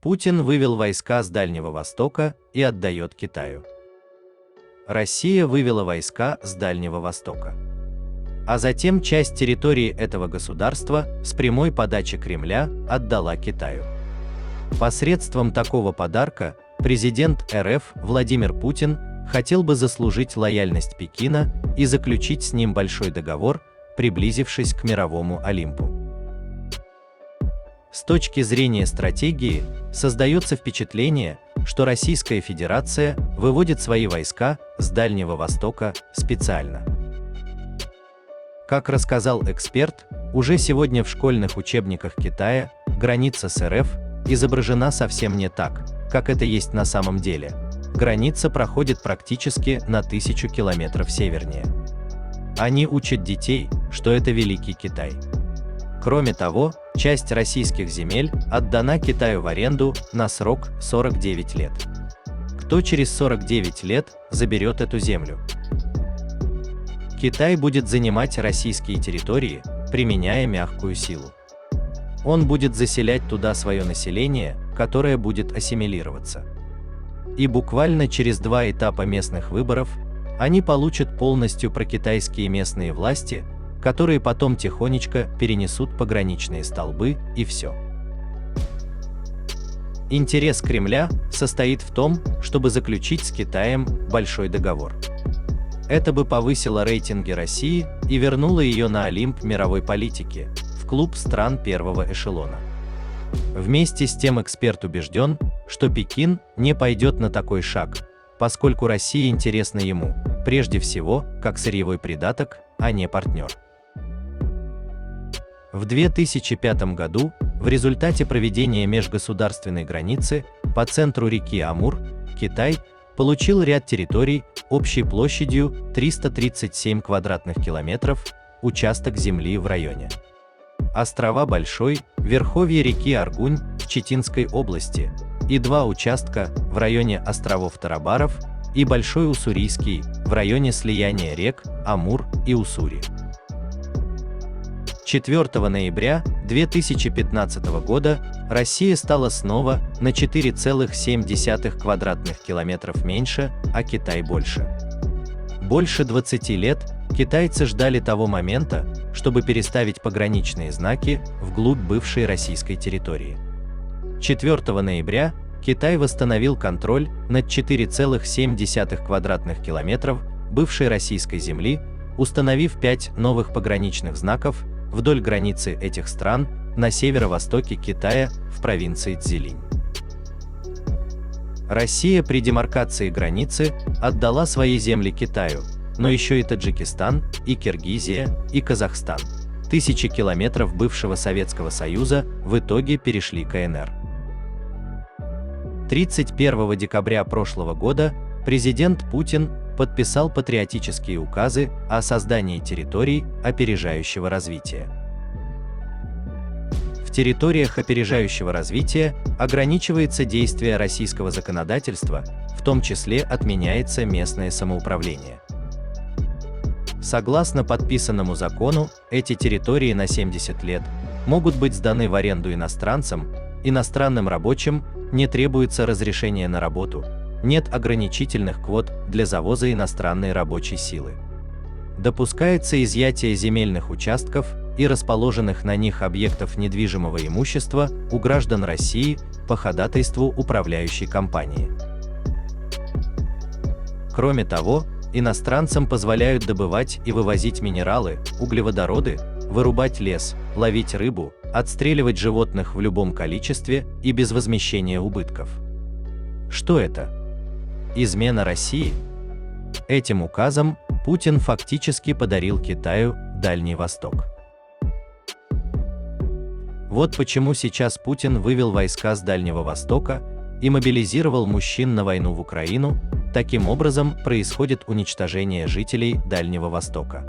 Путин вывел войска с Дальнего Востока и отдает Китаю. Россия вывела войска с Дальнего Востока. А затем часть территории этого государства с прямой подачи Кремля отдала Китаю. Посредством такого подарка президент РФ Владимир Путин хотел бы заслужить лояльность Пекина и заключить с ним большой договор, приблизившись к мировому Олимпу. С точки зрения стратегии, создается впечатление, что Российская Федерация выводит свои войска с Дальнего Востока специально. Как рассказал эксперт, уже сегодня в школьных учебниках Китая граница с РФ изображена совсем не так, как это есть на самом деле. Граница проходит практически на 1000 километров севернее. Они учат детей, что это Великий Китай. Кроме того, часть российских земель отдана Китаю в аренду на срок 49 лет. Кто через 49 лет заберет эту землю? Китай будет занимать российские территории, применяя мягкую силу. Он будет заселять туда свое население, которое будет ассимилироваться. И буквально через 2 этапа местных выборов они получат полностью прокитайские местные власти, которые потом тихонечко перенесут пограничные столбы и все. Интерес Кремля состоит в том, чтобы заключить с Китаем большой договор. Это бы повысило рейтинги России и вернуло ее на Олимп мировой политики, в клуб стран первого эшелона. Вместе с тем эксперт убежден, что Пекин не пойдет на такой шаг, поскольку Россия интересна ему, прежде всего, как сырьевой придаток, а не партнер. В 2005 году, в результате проведения межгосударственной границы по центру реки Амур, Китай получил ряд территорий общей площадью 337 квадратных километров, участок земли в районе острова Большой, верховье реки Аргунь в Читинской области и 2 участка в районе островов Тарабаров и Большой Уссурийский в районе слияния рек Амур и Уссури. 4 ноября 2015 года Россия стала снова на 4,7 квадратных километров меньше, а Китай больше. Больше 20 лет китайцы ждали того момента, чтобы переставить пограничные знаки вглубь бывшей российской территории. 4 ноября Китай восстановил контроль над 4,7 квадратных километров бывшей российской земли, установив 5 новых пограничных знаков вдоль границы этих стран на северо-востоке Китая в провинции Цзилинь. Россия при демаркации границы отдала свои земли Китаю, но еще и Таджикистан, и Киргизия, и Казахстан, 1000 километров бывшего Советского Союза, в итоге перешли к КНР. 31 декабря прошлого года президент Путин подписал патриотические указы о создании территорий опережающего развития. В территориях опережающего развития ограничивается действие российского законодательства, в том числе отменяется местное самоуправление. Согласно подписанному закону, эти территории на 70 лет могут быть сданы в аренду иностранцам, иностранным рабочим не требуется разрешение на работу, нет ограничительных квот для завоза иностранной рабочей силы. Допускается изъятие земельных участков и расположенных на них объектов недвижимого имущества у граждан России по ходатайству управляющей компании. Кроме того, иностранцам позволяют добывать и вывозить минералы, углеводороды, вырубать лес, ловить рыбу, отстреливать животных в любом количестве и без возмещения убытков. Что это? Измена России? Этим указом Путин фактически подарил Китаю Дальний Восток. Вот почему сейчас Путин вывел войска с Дальнего Востока и мобилизировал мужчин на войну в Украину. Таким образом происходит уничтожение жителей Дальнего Востока.